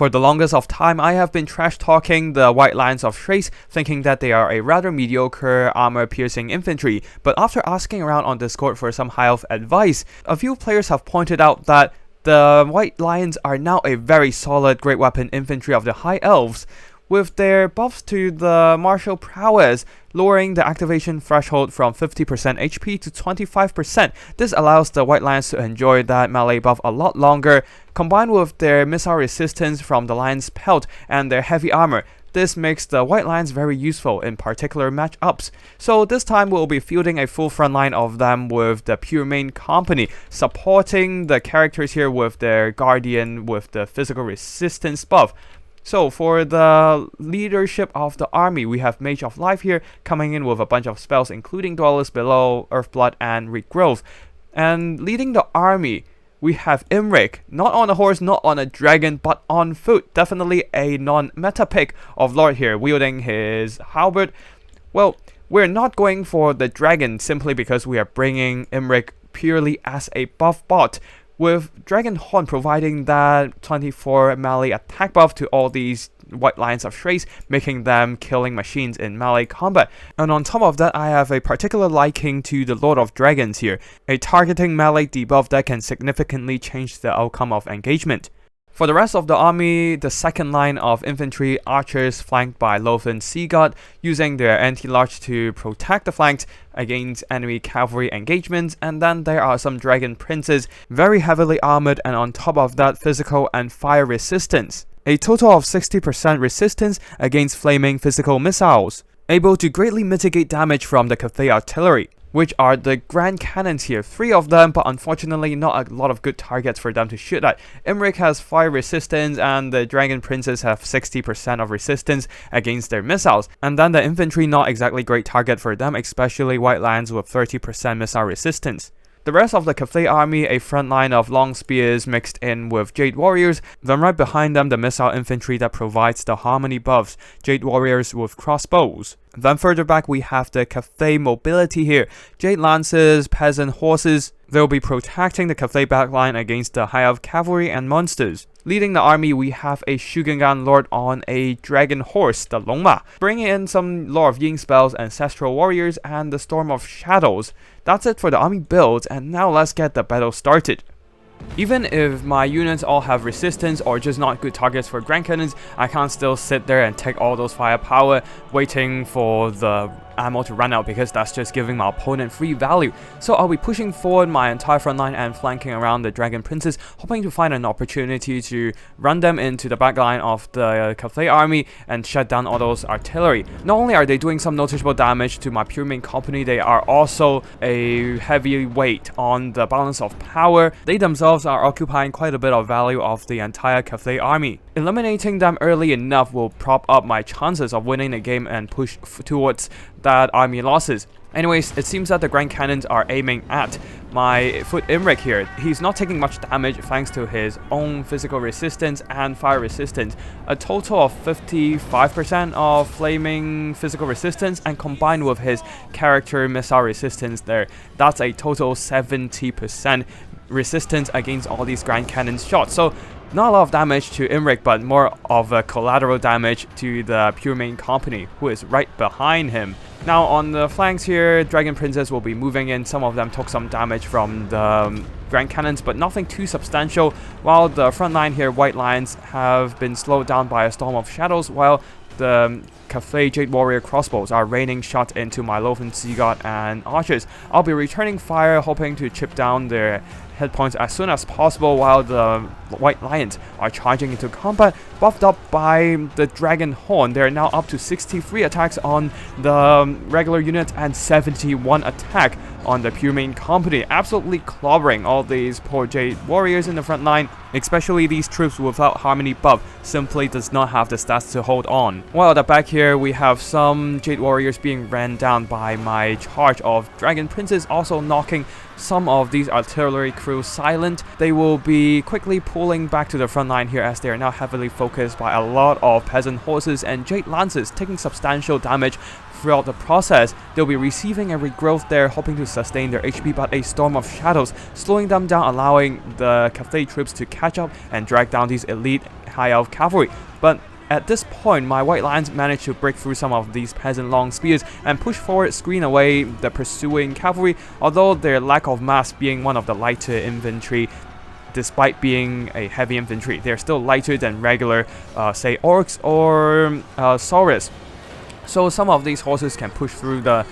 For the longest of time, I have been trash-talking the White Lions of Thrace, thinking that they are a rather mediocre armor-piercing infantry, but after asking around on Discord for some high-elf advice, a few players have pointed out that the White Lions are now a very solid great weapon infantry of the High Elves, with their buffs to the martial prowess, lowering the activation threshold from 50% HP to 25%. This allows the White Lions to enjoy that melee buff a lot longer, combined with their missile resistance from the Lion's Pelt and their heavy armor. This makes the White Lions very useful in particular matchups. So this time we'll be fielding a full front line of them with the Pure Main Company, supporting the characters here with their Guardian with the physical resistance buff. So for the leadership of the army, we have Mage of Life here coming in with a bunch of spells including Dwellers Below, Earthblood and Regrowth. And leading the army, we have Imrik, not on a horse, not on a dragon, but on foot. Definitely a non-meta pick of Lord here, wielding his halberd. Well, we're not going for the dragon simply because we are bringing Imrik purely as a buff bot, with Dragon Horn providing that 24 melee attack buff to all these White Lions of Thrace, making them killing machines in melee combat. And on top of that, I have a particular liking to the Lord of Dragons here, a targeting melee debuff that can significantly change the outcome of engagement. For the rest of the army, the second line of infantry archers flanked by Lothern Sea God, using their anti-large to protect the flanks against enemy cavalry engagements, and then there are some dragon princes, very heavily armored, and on top of that physical and fire resistance. A total of 60% resistance against flaming physical missiles, able to greatly mitigate damage from the Cathay artillery, which are the Grand Cannons here. 3 of them, but unfortunately not a lot of good targets for them to shoot at. Imrik has fire resistance and the Dragon Princes have 60% of resistance against their missiles. And then the infantry, not exactly great target for them, especially White Lions with 30% missile resistance. The rest of the Cathay army, a front line of long spears mixed in with Jade Warriors, then right behind them the missile infantry that provides the harmony buffs, Jade Warriors with crossbows. Then further back we have the Cathay mobility here, Jade Lances, Peasant Horses. They'll be protecting the Cathay backline against the High Elf cavalry and monsters. Leading the army, we have a Shugengan Lord on a dragon horse, the Longma, bringing in some Lord of Ying spells, Ancestral Warriors, and the Storm of Shadows. That's it for the army builds, and now let's get the battle started. Even if my units all have resistance or just not good targets for Grand Cannons, I can't still sit there and take all those firepower waiting for the ammo to run out, because that's just giving my opponent free value. So I'll be pushing forward my entire front line and flanking around the Dragon Princes, hoping to find an opportunity to run them into the back line of the Cathay army and shut down all those artillery. Not only are they doing some noticeable damage to my Pure Main Company, they are also a heavy weight on the balance of power. They themselves are occupying quite a bit of value of the entire Cathay army. Eliminating them early enough will prop up my chances of winning the game and push towards that army losses. Anyways, it seems that the Grand Cannons are aiming at my foot Imrik here. He's not taking much damage thanks to his own physical resistance and fire resistance. A total of 55% of flaming physical resistance, and combined with his character missile resistance there, that's a total 70% resistance against all these Grand Cannons shots. So not a lot of damage to Imrik, but more of a collateral damage to the Pure Main Company, who is right behind him. Now on the flanks here, Dragon Princes will be moving in. Some of them took some damage from the Grand Cannons, but nothing too substantial, while the front line here, White Lions, have been slowed down by a Storm of Shadows, while the Cathay Jade Warrior crossbows are raining shots into my Lothern Sea God and archers. I'll be returning fire, hoping to chip down their hit points as soon as possible, while the White Lions are charging into combat, buffed up by the Dragon Horn. They're now up to 63 attacks on the regular units and 71 attack on the Pure Main Company, absolutely clobbering all these poor Jade Warriors in the front line. Especially these troops without harmony buff simply does not have the stats to hold on. While at the back here we have some Jade Warriors being ran down by my charge of Dragon Princes, also knocking some of these artillery crew silent. They will be quickly pulling back to the front line here, as they are now heavily focused by a lot of Peasant Horses and Jade Lances, taking substantial damage throughout the process. They'll be receiving a regrowth there, hoping to sustain their HP, but a Storm of Shadows slowing them down, allowing the Cathay troops to catch up and drag down these elite high elf cavalry, but at this point, my white lines managed to break through some of these peasant long spears and push forward, screen away the pursuing cavalry, although their lack of mass being one of the lighter infantry. Despite being a heavy infantry, they're still lighter than regular, say, orcs or saurus. So some of these horses can push through the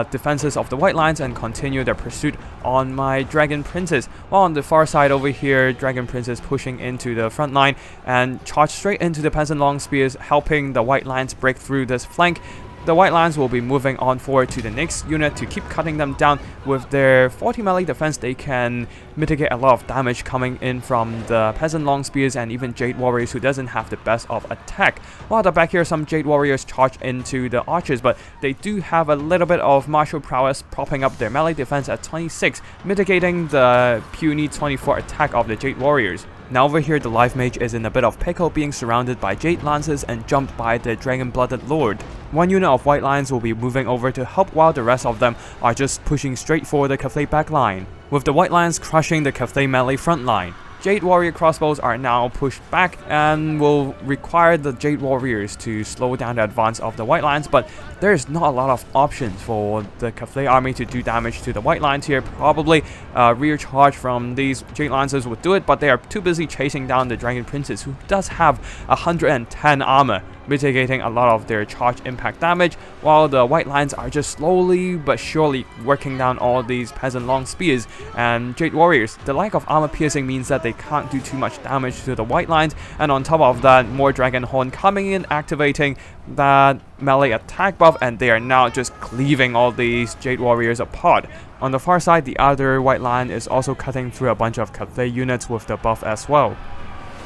defenses of the white lines and continue their pursuit on my dragon princes. While on the far side over here, dragon princes pushing into the front line and charge straight into the peasant long spears, helping the white lines break through this flank. The white lines will be moving on forward to the next unit to keep cutting them down. With their 40 melee defense, they can mitigate a lot of damage coming in from the peasant long spears and even Jade warriors who doesn't have the best of attack. While at the back here, some Jade warriors charge into the archers, but they do have a little bit of martial prowess, propping up their melee defense at 26, mitigating the puny 24 attack of the Jade warriors. Now over here, the Life Mage is in a bit of pickle, being surrounded by Jade Lances and jumped by the Dragon-Blooded Lord. One unit of White Lions will be moving over to help while the rest of them are just pushing straight for the Cathay back line, with the White Lions crushing the Cathay melee front line. Jade Warrior crossbows are now pushed back and will require the Jade Warriors to slow down the advance of the White Lions, but there's not a lot of options for the Cathay army to do damage to the White Lions here. Probably rear charge from these Jade Lancers would do it, but they are too busy chasing down the Dragon Princess, who does have 110 armor, mitigating a lot of their charge impact damage, while the White Lions are just slowly but surely working down all these peasant long spears and Jade Warriors. The lack of armor piercing means that they can't do too much damage to the White Lions, and on top of that, more Dragon Horn coming in, activating that melee attack buff, and they are now just cleaving all these Jade Warriors apart. On the far side, the other White Lion is also cutting through a bunch of Cathay units with the buff as well.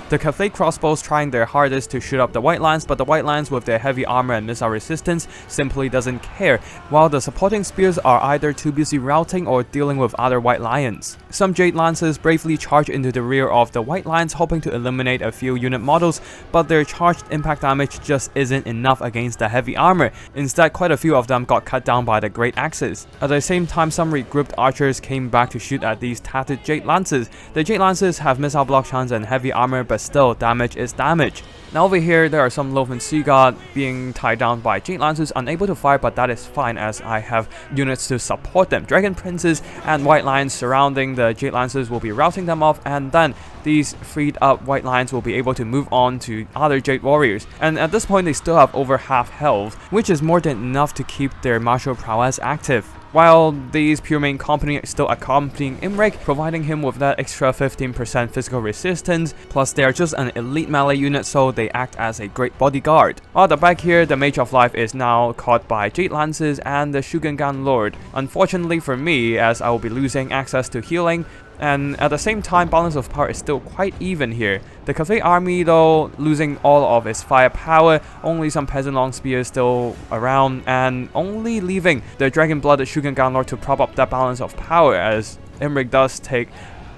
The Cathay crossbows trying their hardest to shoot up the White Lions, but the White Lions with their heavy armor and missile resistance simply doesn't care, while the supporting spears are either too busy routing or dealing with other White Lions. Some Jade Lancers bravely charge into the rear of the White Lions, hoping to eliminate a few unit models, but their charged impact damage just isn't enough against the heavy armor. Instead, quite a few of them got cut down by the Great Axes. At the same time, some regrouped archers came back to shoot at these tattered Jade Lancers. The Jade Lancers have missile block chance and heavy armor, but still, damage is damage. Now over here, there are some Loven Sea God being tied down by Jade Lancers, unable to fire, but that is fine as I have units to support them. Dragon Princes and White Lions surrounding the Jade Lancers will be routing them off, and then these freed up White Lions will be able to move on to other Jade Warriors. And at this point, they still have over half health, which is more than enough to keep their martial prowess active. While these Pure Main Company are still accompanying Imrik, providing him with that extra 15% physical resistance, plus they are just an elite melee unit, so they act as a great bodyguard. While at the back here, the Mage of Life is now caught by Jade Lances and the Shugengan Lord. Unfortunately for me, as I will be losing access to healing, and at the same time, balance of power is still quite even here. The Cathay army, though, losing all of its firepower, only some peasant long spears still around, and only leaving the dragon-blooded Shugengan Lord to prop up that balance of power, as Imrik does take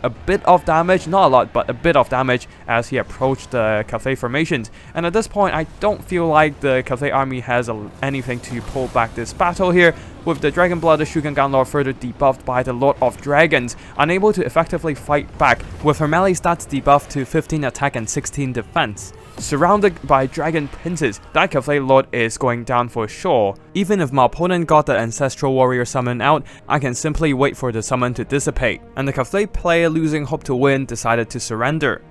a bit of damage, not a lot, but a bit of damage as he approached the Cathay formations. And at this point, I don't feel like the Cathay army has anything to pull back this battle here, with the Dragon-Blooded Shugengan Lord further debuffed by the Lord of Dragons, unable to effectively fight back, with her melee stats debuffed to 15 attack and 16 defense. Surrounded by Dragon Princes, that Cathay Lord is going down for sure. Even if my opponent got the Ancestral Warrior summon out, I can simply wait for the summon to dissipate, and the Cathay player, losing hope to win, decided to surrender.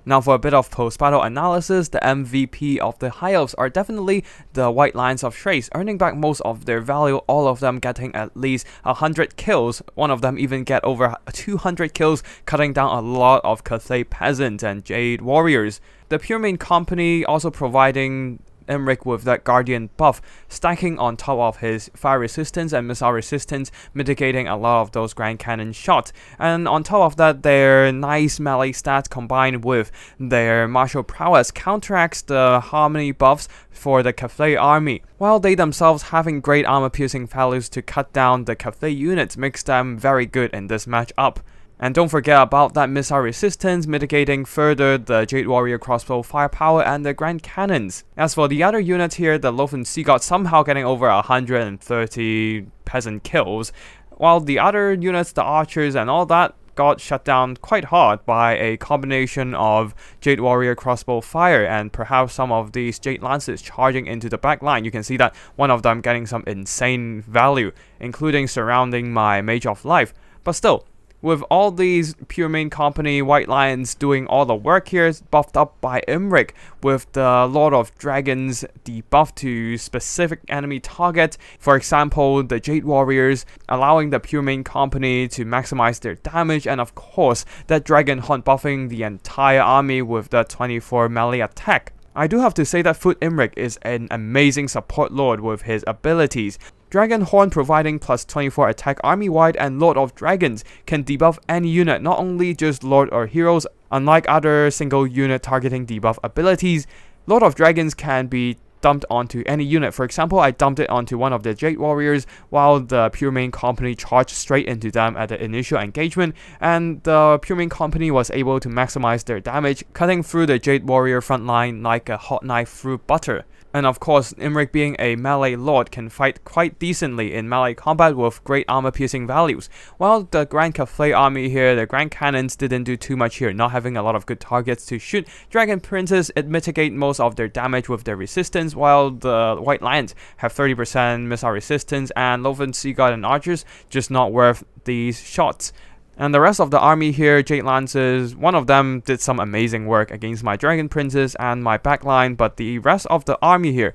Now for a bit of post-battle analysis, the MVP of the High Elves are definitely the White Lions of Thrace, earning back most of their value, all of them getting at least 100 kills, one of them even get over 200 kills, cutting down a lot of Cathay peasants and Jade warriors. The Pure Main Company also providing Imrik with that Guardian buff, stacking on top of his fire resistance and missile resistance, mitigating a lot of those Grand Cannon shots. And on top of that, their nice melee stats combined with their martial prowess counteracts the harmony buffs for the Cathay army, while they themselves having great armor piercing values to cut down the Cathay units makes them very good in this matchup. And don't forget about that missile resistance, mitigating further the Jade Warrior crossbow firepower and the Grand Cannons. As for the other units here, the Loven Sea God somehow getting over 130 peasant kills, while the other units, the archers and all that, got shut down quite hard by a combination of Jade Warrior crossbow fire and perhaps some of these Jade Lances charging into the back line. You can see that one of them getting some insane value, including surrounding my Mage of Life. But still, with all these pure main company White Lions doing all the work here, buffed up by Imrik, with the Lord of Dragons debuff to specific enemy target, for example the Jade Warriors, allowing the pure main company to maximize their damage, and of course that Dragon Hunt buffing the entire army with the 24 melee attack. I do have to say that Foot Imrik is an amazing support lord with his abilities. Dragon Horn providing plus 24 attack army-wide, and Lord of Dragons can debuff any unit, not only just Lord or heroes. Unlike other single unit targeting debuff abilities, Lord of Dragons can be dumped onto any unit. For example, I dumped it onto one of the Jade Warriors while the pure main company charged straight into them at the initial engagement, and the pure main company was able to maximize their damage, cutting through the Jade Warrior front line like a hot knife through butter. And of course, Imrik being a melee lord can fight quite decently in melee combat with great armor piercing values. While the Grand Cathedral army here, the Grand Cannons didn't do too much here, not having a lot of good targets to shoot. Dragon Princes, it mitigate most of their damage with their resistance, while the White Lions have 30% missile resistance, and Loven Sea God and Archers just not worth these shots. And the rest of the army here, Jade Lances, one of them did some amazing work against my Dragon Princes and my backline, but the rest of the army here,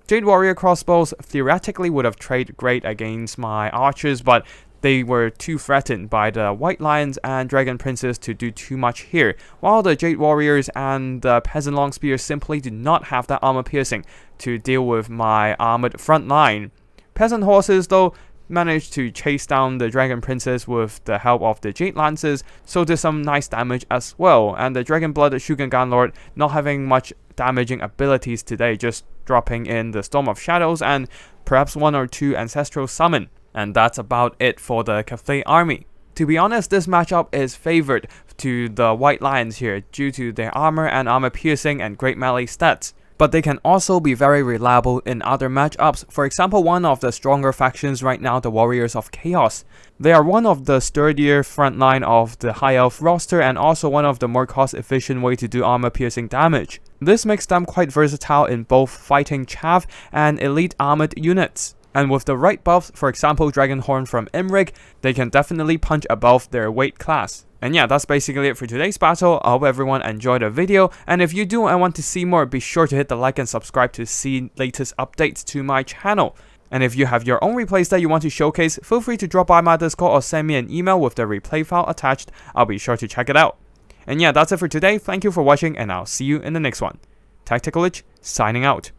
Jade Warrior crossbows theoretically would have traded great against my archers, but they were too threatened by the White Lions and Dragon Princes to do too much here, while the Jade Warriors and the Peasant Long Spears simply do not have that armor piercing to deal with my armored front line. Peasant Horses, though, managed to chase down the Dragon Princess with the help of the Jade Lances, so did some nice damage as well. And the Dragon Blooded Shugengan Lord not having much damaging abilities today, just dropping in the Storm of Shadows and perhaps one or two Ancestral Summon. And that's about it for the Cathay army. To be honest, this matchup is favored to the White Lions here due to their armor and armor piercing and great melee stats. But they can also be very reliable in other matchups. For example, one of the stronger factions right now, the Warriors of Chaos. They are one of the sturdier front line of the High Elf roster, and also one of the more cost-efficient way to do armor-piercing damage. This makes them quite versatile in both fighting chaff and elite armored units. And with the right buffs, for example Dragonhorn from Imrik, they can definitely punch above their weight class. And yeah, that's basically it for today's battle. I hope everyone enjoyed the video, and if you do and want to see more, be sure to hit the like and subscribe to see latest updates to my channel. And if you have your own replays that you want to showcase, feel free to drop by my Discord or send me an email with the replay file attached. I'll be sure to check it out. And yeah, that's it for today. Thank you for watching, and I'll see you in the next one. Tactical Lich, signing out.